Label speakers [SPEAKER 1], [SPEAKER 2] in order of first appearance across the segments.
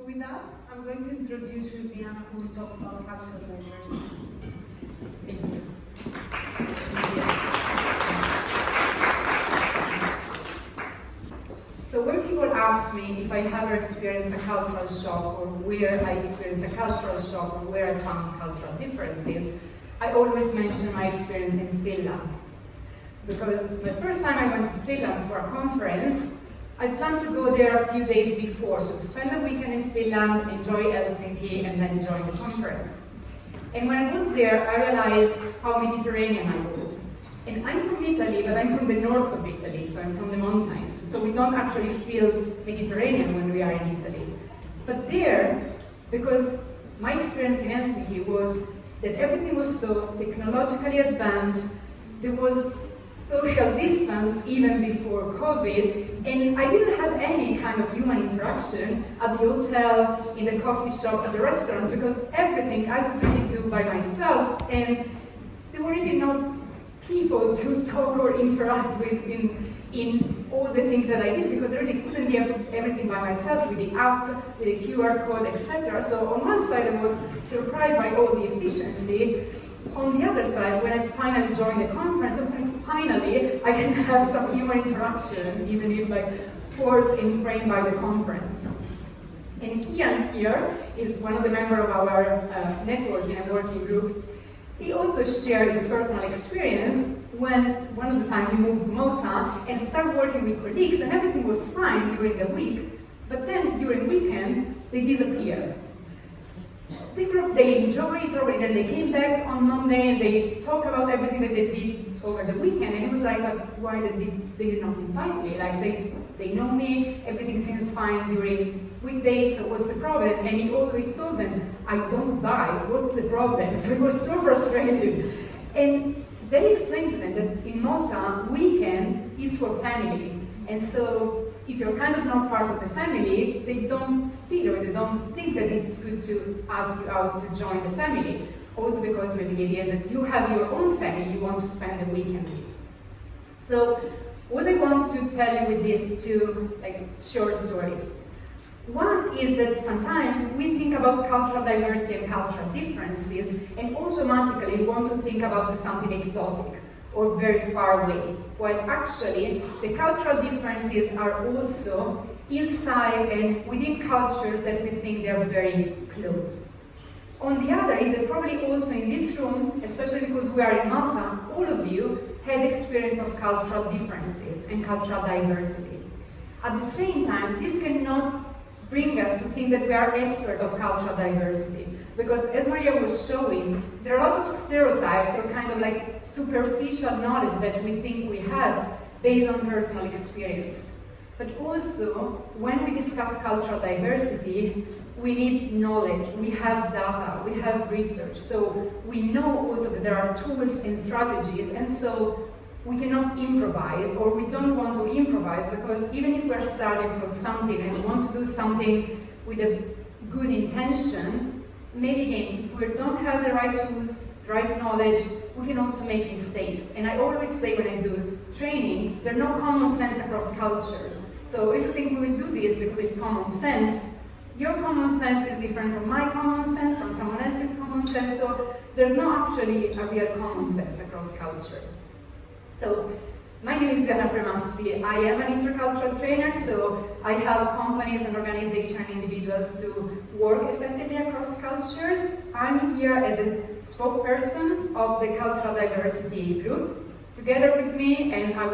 [SPEAKER 1] with that, I'm going to introduce Viviana, who will talk about cultural diversity. Thank you. So when people ask me if I ever experienced a cultural shock, or where I experienced a cultural shock, or where I found cultural differences, I always mention my experience in Finland. Because the first time I went to Finland for a conference, I planned to go there a few days before, so to spend the weekend in Finland, enjoy Helsinki, and then join the conference. And when I was there, I realized how Mediterranean I was. And I'm from Italy, but I'm from the north of Italy, so I'm from the mountains. So we don't actually feel Mediterranean when we are in Italy. But there, because my experience in Helsinki was that everything was so technologically advanced, there was social distance even before COVID, and I didn't have any kind of human interaction at the hotel, in the coffee shop, at the restaurants, because everything I could really do by myself, and there were really no people to talk or interact with in all the things that I did, because I really couldn't do everything by myself with the app, with the QR code, etc. So on one side I was surprised by all the efficiency. On the other side, when I finally joined the conference, I was like, finally, I can have some human interaction, even if like forced and framed by the conference. And Ian here is one of the members of our networking and working group. He also shared his personal experience when one of the time he moved to Malta and started working with colleagues, and everything was fine during the week, but then during weekend, they disappeared. They enjoyed it, probably then they came back on Monday and they talked about everything that they did over the weekend, and it was like, why they did not invite me? Like they know me, everything seems fine during weekdays, so what's the problem? And he always told them, I don't buy, what's the problem? So it was so frustrating. And they explained to them that in Malta, weekend is for family. And so if you're kind of not part of the family, they don't feel or they don't think that it's good to ask you out to join the family. Also because the idea is that you have your own family you want to spend the weekend with. So what I want to tell you with these two short stories. One is that sometimes we think about cultural diversity and cultural differences and automatically want to think about something exotic or very far away, while actually the cultural differences are also inside and within cultures that we think they're very close. On the other is that probably also in this room, especially because we are in Malta, all of you had experience of cultural differences and cultural diversity. At the same time, this cannot bring us to think that we are experts of cultural diversity. Because as Maria was showing, there are a lot of stereotypes or kind of like superficial knowledge that we think we have based on personal experience. But also, when we discuss cultural diversity, we need knowledge, we have data, we have research. So we know also that there are tools and strategies, and so we cannot improvise, or we don't want to improvise, because even if we're starting from something and want to do something with a good intention, maybe again, if we don't have the right tools, the right knowledge, we can also make mistakes. And I always say when I do training, there's no common sense across cultures. So if you think we will do this because it's common sense, your common sense is different from my common sense, from someone else's common sense, so there's not actually a real common sense across culture. So, my name is Viviana Premazzi. I am an intercultural trainer, so I help companies and organizations and individuals to work effectively across cultures. I'm here as a spokesperson of the Cultural Diversity Group. Together with me, and I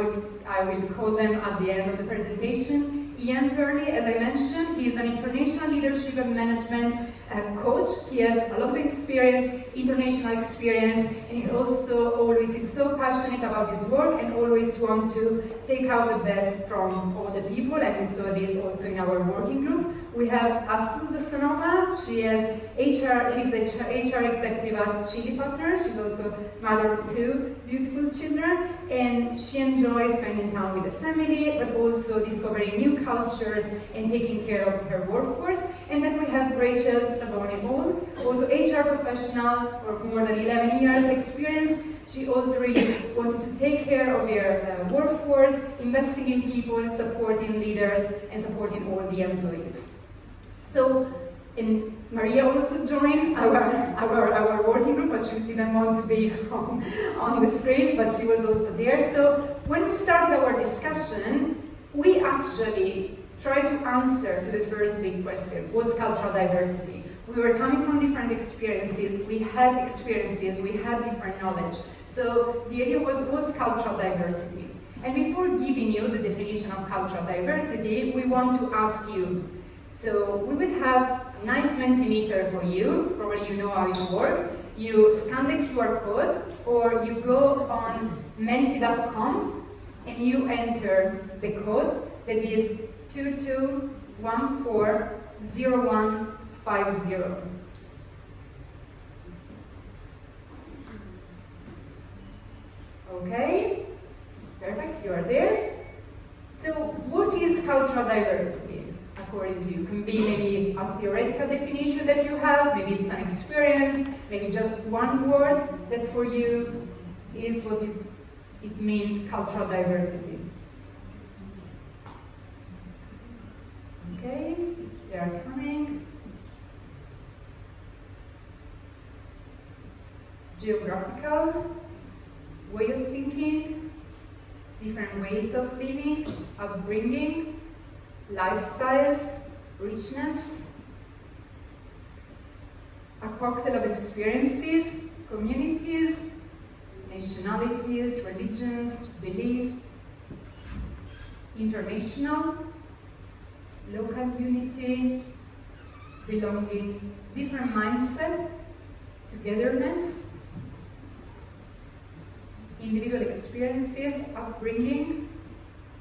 [SPEAKER 1] will call them at the end of the presentation, Ian Burley, as I mentioned, he is an international leadership and management coach. He has a lot of experience, international experience, and he also always is so passionate about his work and always wants to take out the best from all the people, and we saw this also in our working group. We have Asu Dostanova. She is HR executive at Chili Partners. She's also mother of 2 beautiful children, and she enjoys spending time with the family, but also discovering new cultures and taking care of her workforce. And then we have Rachel Tabone-Hall, also HR professional for more than 11 years experience. She also really wanted to take care of her workforce, investing in people, supporting leaders, and supporting all the employees. So And Maria also joined our working group, but she didn't want to be on the screen, but she was also there. So when we started our discussion, we actually tried to answer to the first big question: what's cultural diversity? We were coming from different experiences, we had different knowledge. So the idea was, what's cultural diversity? And before giving you the definition of cultural diversity, we want to ask you. So we will have a nice Mentimeter for you, probably you know how it works. You scan the QR code, or you go on menti.com and you enter the code that is 22140150. Okay, perfect, you are there. So what is cultural diversity? According to you, can be maybe a theoretical definition that you have, maybe it's an experience, maybe just one word that for you is what it means, cultural diversity. Okay, they are coming. Geographical way of thinking, different ways of living, upbringing, lifestyles, richness, a cocktail of experiences, communities, nationalities, religions, belief, international, local unity, belonging, different mindset, togetherness, individual experiences, upbringing.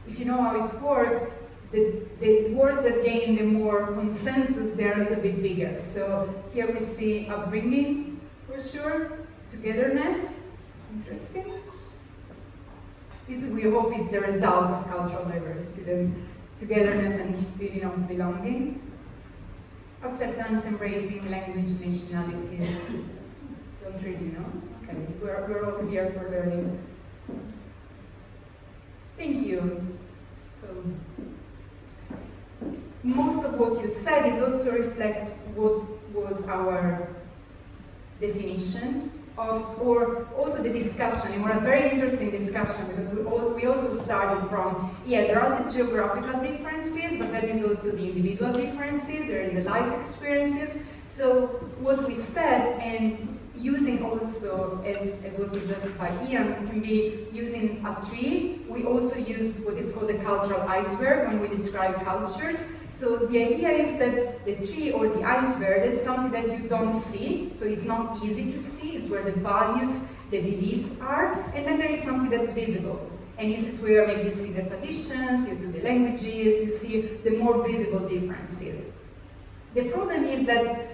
[SPEAKER 1] If you know how it works, the words that gain the more consensus, they're a little bit bigger. So here we see upbringing, for sure, togetherness, interesting. This is, we hope it's the result of cultural diversity, then togetherness and feeling of belonging. Acceptance, embracing language, nationalities. Don't really know. Okay, we're all here for learning. Thank you. So, most of what you said is also reflect what was our definition of, or also the discussion. It was a very interesting discussion because we also started from, there are the geographical differences, but there is also the individual differences, there are the life experiences. So what we said, and using also, as was suggested by Ian, can be using a tree. We also use what is called the cultural iceberg when we describe cultures. So the idea is that the tree or the iceberg is something that you don't see, so it's not easy to see, it's where the values, the beliefs are, and then there is something that's visible. And this is where maybe you see the traditions, you see the languages, you see the more visible differences. The problem is that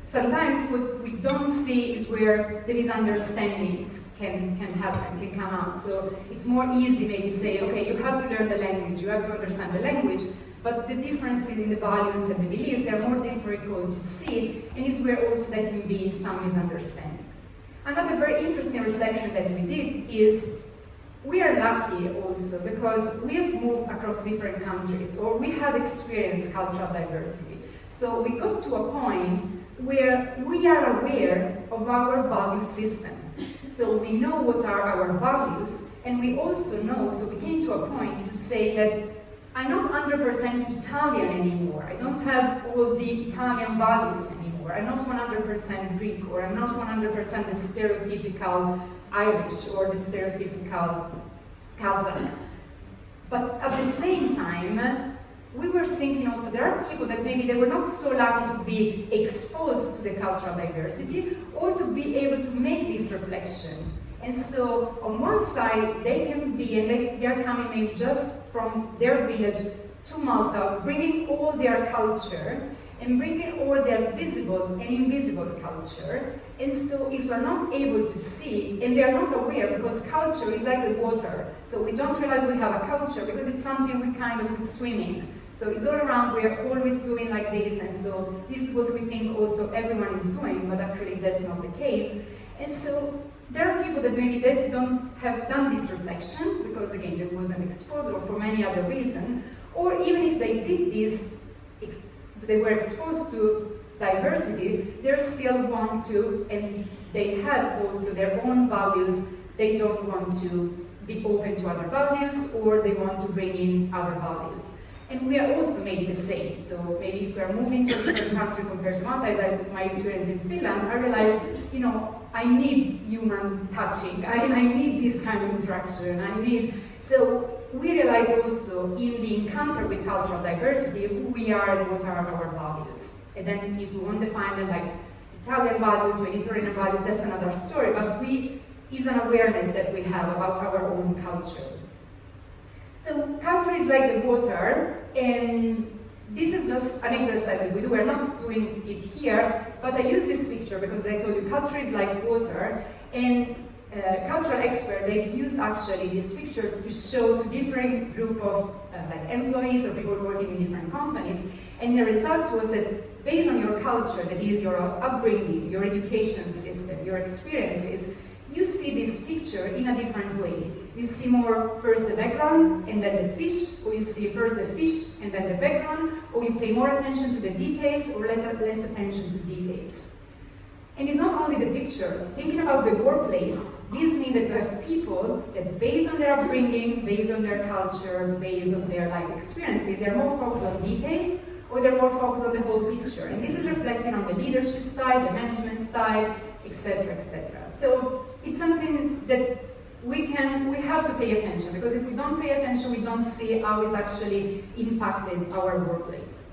[SPEAKER 1] sometimes what we don't see is where the misunderstandings can happen, can come out. So it's more easy maybe say, okay, you have to learn the language, you have to understand the language, but the differences in the values and the beliefs, they're more difficult to see, and it's where also there can be some misunderstandings. Another very interesting reflection that we did is we are lucky also because we have moved across different countries, or we have experienced cultural diversity. So we got to a point where we are aware of our value system. So we know what are our values, and we also know, so we came to a point to say that I'm not 100% Italian anymore. I don't have all the Italian values anymore. I'm not 100% Greek, or I'm not 100% the stereotypical Irish or the stereotypical Kazakh. But at the same time, we were thinking also there are people that maybe they were not so lucky to be exposed to the cultural diversity or to be able to make this reflection. And so on one side, they can be, and they are coming maybe just from their village to Malta, bringing all their culture and bringing all their visible and invisible culture. And so if we're not able to see, and they're not aware, because culture is like the water, so we don't realize we have a culture because it's something we kind of would swim in. So it's all around, we're always doing like this, and so this is what we think also everyone is doing, but actually that's not the case. And so there are people that maybe they don't have done this reflection, because again, there wasn't exposed or for many other reasons, or even if they did this they were exposed to diversity, they still want to, and they have also their own values. They don't want to be open to other values, or they want to bring in other values. And we are also maybe the same. So maybe if we are moving to a different country compared to Malta, as my experience in Finland, I realized, you know, I need human touching. I need this kind of interaction. So we realize also in the encounter with cultural diversity who we are and what are our values. And then if we want to define them like Italian values, Mediterranean values, that's another story. But is an awareness that we have about our own culture. So culture is like the water, and this is just an exercise that we do. We're not doing it here, but I use this picture because I told you culture is like water, and cultural experts, they use actually this picture to show to different group of like employees or people working in different companies, and the results was that based on your culture, that is your upbringing, your education system, your experiences, you see this picture in a different way. You see more first the background and then the fish, or you see first the fish and then the background, or you pay more attention to the details or less attention to details. And it's not only the picture. Thinking about the workplace, this means that you have people that based on their upbringing, based on their culture, based on their life experiences, they're more focused on details, or they're more focused on the whole picture. And this is reflected on the leadership style, the management style, etc., etc. So it's something that we have to pay attention, because if we don't pay attention, we don't see how it's actually impacted our workplace.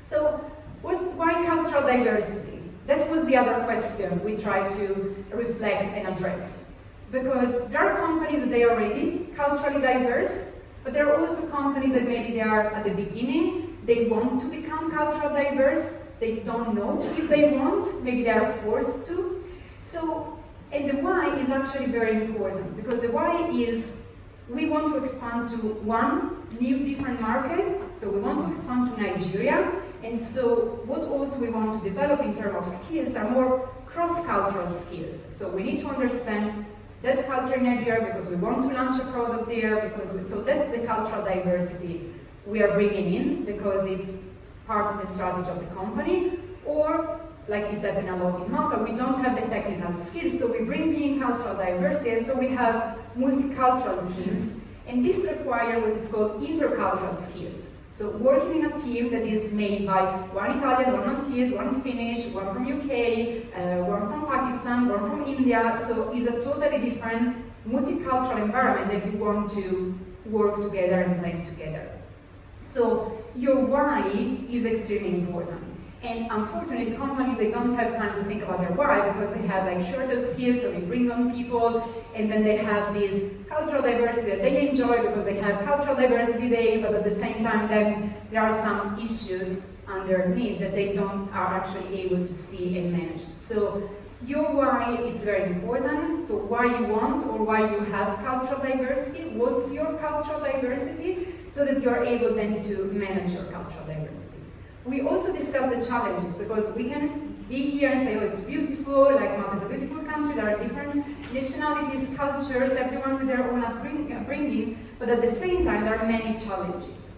[SPEAKER 1] So why cultural diversity? That was the other question we tried to reflect and address. Because there are companies that they are already culturally diverse, but there are also companies that maybe they are at the beginning, they want to become culturally diverse, they don't know if they want, maybe they are forced to. So, and the why is actually very important, because the why is we want to expand to one new different market, so we want to expand to Nigeria, and so what also we want to develop in terms of skills are more cross-cultural skills. So we need to understand that culture in Nigeria because we want to launch a product there, so that's the cultural diversity we are bringing in because it's part of the strategy of the company. Or like it's happening a lot in Malta, we don't have the technical skills, so we bring in cultural diversity, and so we have multicultural teams, and this requires what is called intercultural skills. So working in a team that is made by one Italian, one Maltese, one Finnish, one from UK, one from Pakistan, one from India, so it's a totally different multicultural environment that you want to work together and blend together. So your why is extremely important. And unfortunately, companies, they don't have time to think about their why because they have like shorter skills, so they bring on people, and then they have this cultural diversity that they enjoy because they have cultural diversity day, but at the same time, then there are some issues underneath that they are actually able to see and manage. So your why is very important. So why you want or why you have cultural diversity, what's your cultural diversity, so that you are able then to manage your cultural diversity. We also discuss the challenges, because we can be here and say, oh, it's beautiful, like Malta is a beautiful country, there are different nationalities, cultures, everyone with their own upbringing, but at the same time, there are many challenges.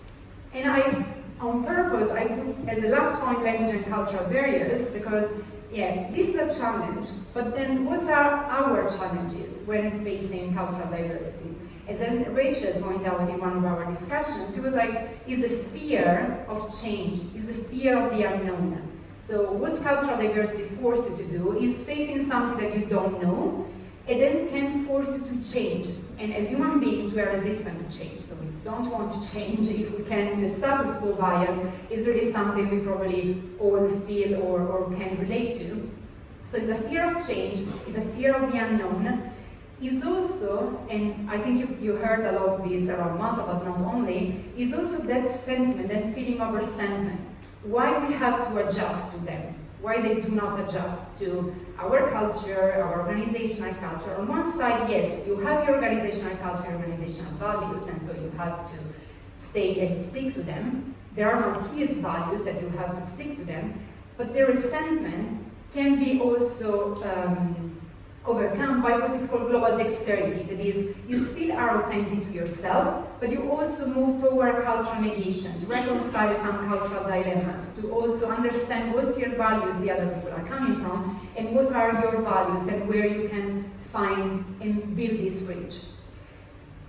[SPEAKER 1] And on purpose, I put as the last point language and cultural barriers, because yeah, this is a challenge, but then what are our challenges when facing cultural diversity? As then Rachel pointed out in one of our discussions, it was like, is the fear of change, is the fear of the unknown. So what's cultural diversity force you to do is facing something that you don't know, and then can force you to change. And as human beings, we are resistant to change, so we don't want to change if we can. The status quo bias is really something we probably all feel or can relate to. So it's a fear of change, it's a fear of the unknown. Is also, and I think you heard a lot of this around Malta, but not only, is also that sentiment, that feeling of resentment. Why we have to adjust to them, why they do not adjust to our culture, our organizational culture. On one side, yes, you have your organizational culture, organizational values, and so you have to stay and stick to them. There are Maltese values that you have to stick to them, but the resentment can be also overcome by what is called global dexterity. That is, you still are authentic to yourself, but you also move toward cultural mediation, to reconcile some cultural dilemmas, to also understand what's your values the other people are coming from, and what are your values, and where you can find and build this bridge.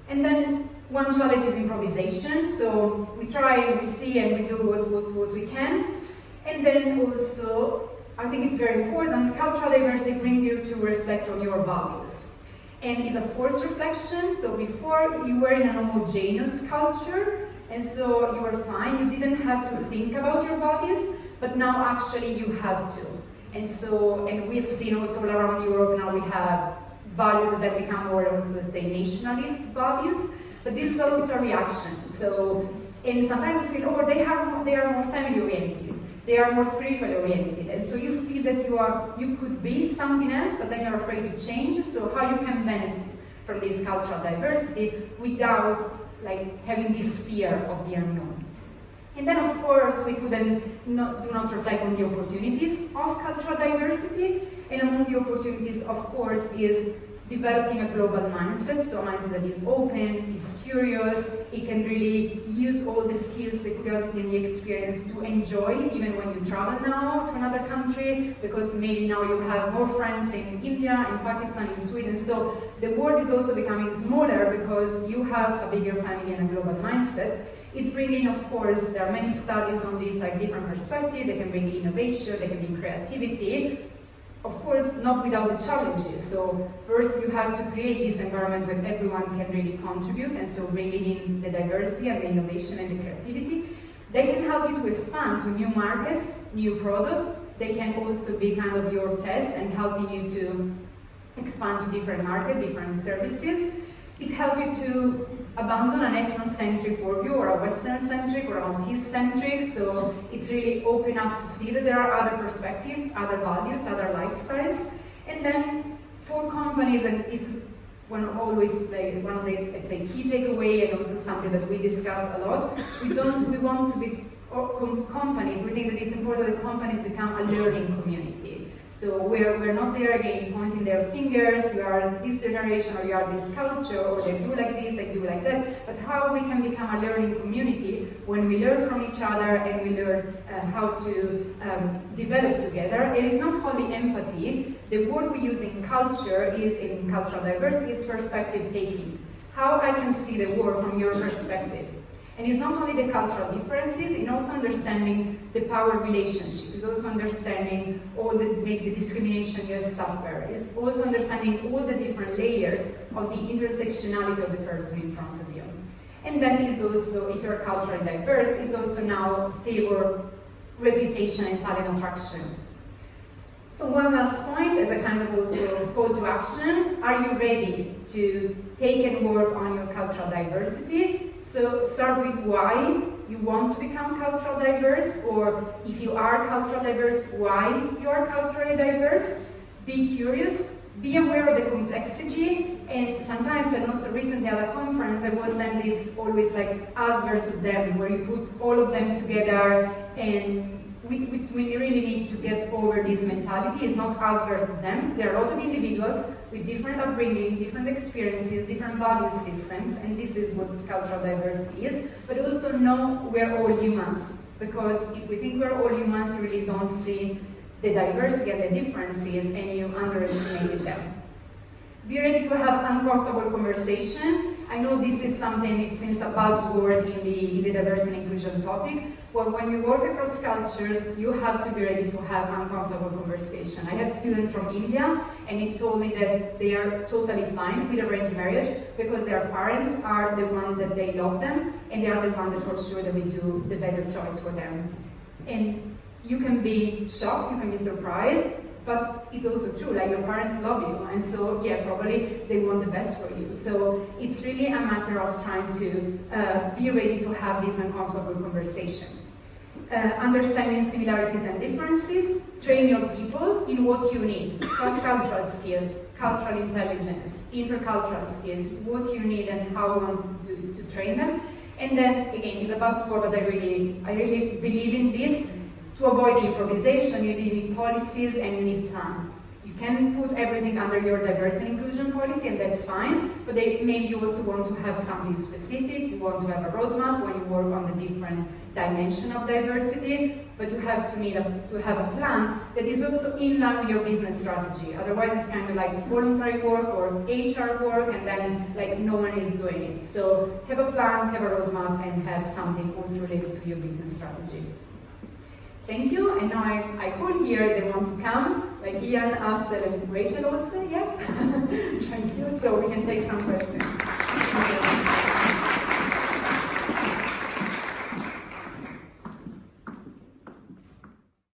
[SPEAKER 1] And then one challenge is improvisation, so we try, we see, and we do what we can. And then also, I think it's very important, cultural diversity brings you to reflect on your values. And it's a forced reflection, so before you were in an homogeneous culture, and so you were fine, you didn't have to think about your values, but now actually you have to. And we've seen also all around Europe now we have values that have become more also, let's say, nationalist values, but this is also a reaction. So, and sometimes you feel, oh, they are more family oriented. They are more spiritually oriented, and so you feel that you could be something else, but then you're afraid to change. So how you can benefit from this cultural diversity without like having this fear of the unknown? And then of course we couldn't do not reflect on the opportunities of cultural diversity, and among the opportunities of course is developing a global mindset, so a mindset that is open, is curious, it can really use all the skills, the curiosity and the experience to enjoy even when you travel now to another country, because maybe now you have more friends in India, in Pakistan, in Sweden, so the world is also becoming smaller because you have a bigger family and a global mindset. It's bringing, of course, there are many studies on this, like different perspectives, they can bring innovation, they can bring creativity. Of course, not without the challenges. So first you have to create this environment where everyone can really contribute, and so bringing in the diversity and the innovation and the creativity. They can help you to expand to new markets, new products. They can also be kind of your test and helping you to expand to different markets, different services. It helps you to abandon an ethnocentric worldview or a Western-centric or a Maltese-centric, so it's really open up to see that there are other perspectives, other values, other lifestyles. And then for companies, and this is one of the, let's say, key takeaway, and also something that we discuss a lot, we want to be companies, we think that it's important that companies become a learning community. So we're not there again pointing their fingers, you are this generation or you are this culture, or they do like this, they do like that, but how we can become a learning community when we learn from each other and we learn how to develop together. And it's not only empathy, the word we use in culture is, in cultural diversity, is perspective taking. How I can see the world from your perspective. And it's not only the cultural differences, it's also understanding the power relationship. It's also understanding all the discrimination you suffer. It's also understanding all the different layers of the intersectionality of the person in front of you. And then it's also, if you're culturally diverse, it's also now favor reputation and talent attraction. So one last point, as a kind of also call to action, are you ready to take and work on your cultural diversity? So start with why you want to become culturally diverse, or if you are culturally diverse, why you are culturally diverse. Be curious, be aware of the complexity, and sometimes, and also recently at a conference, there was then this always like us versus them, where you put all of them together, and we really need to get over this mentality. It's not us versus them. There are a lot of individuals with different upbringing, different experiences, different value systems, and this is what cultural diversity is. But also know we're all humans, because if we think we're all humans, you really don't see the diversity and the differences, and you underestimate them. Be ready to have uncomfortable conversation. I know this is something, it seems a buzzword in the diversity and inclusion topic, but when you work across cultures, you have to be ready to have uncomfortable conversation. I had students from India, and it told me that they are totally fine with arranged marriage because their parents are the one that they love them, and they are the one that for sure that we do the better choice for them. And you can be shocked, you can be surprised, but it's also true, like your parents love you, and so yeah, probably they want the best for you. So it's really a matter of trying to be ready to have this uncomfortable conversation. Understanding similarities and differences, train your people in what you need, cross-cultural skills, cultural intelligence, intercultural skills, what you need and how you want to train them. And then, again, it's a buzzword, but I really believe in this. To avoid the improvisation, you need policies and you need plan. You can put everything under your diversity and inclusion policy, and that's fine, but maybe you also want to have something specific, you want to have a roadmap when you work on the different dimension of diversity, but you have to have a plan that is also in line with your business strategy. Otherwise, it's kind of like voluntary work or HR work, and then like no one is doing it. So have a plan, have a roadmap, and have something also related to your business strategy. Thank you, and now I call here, they want to come, like Ian, us, and Rachel also, yes? Thank you, so we can take some questions.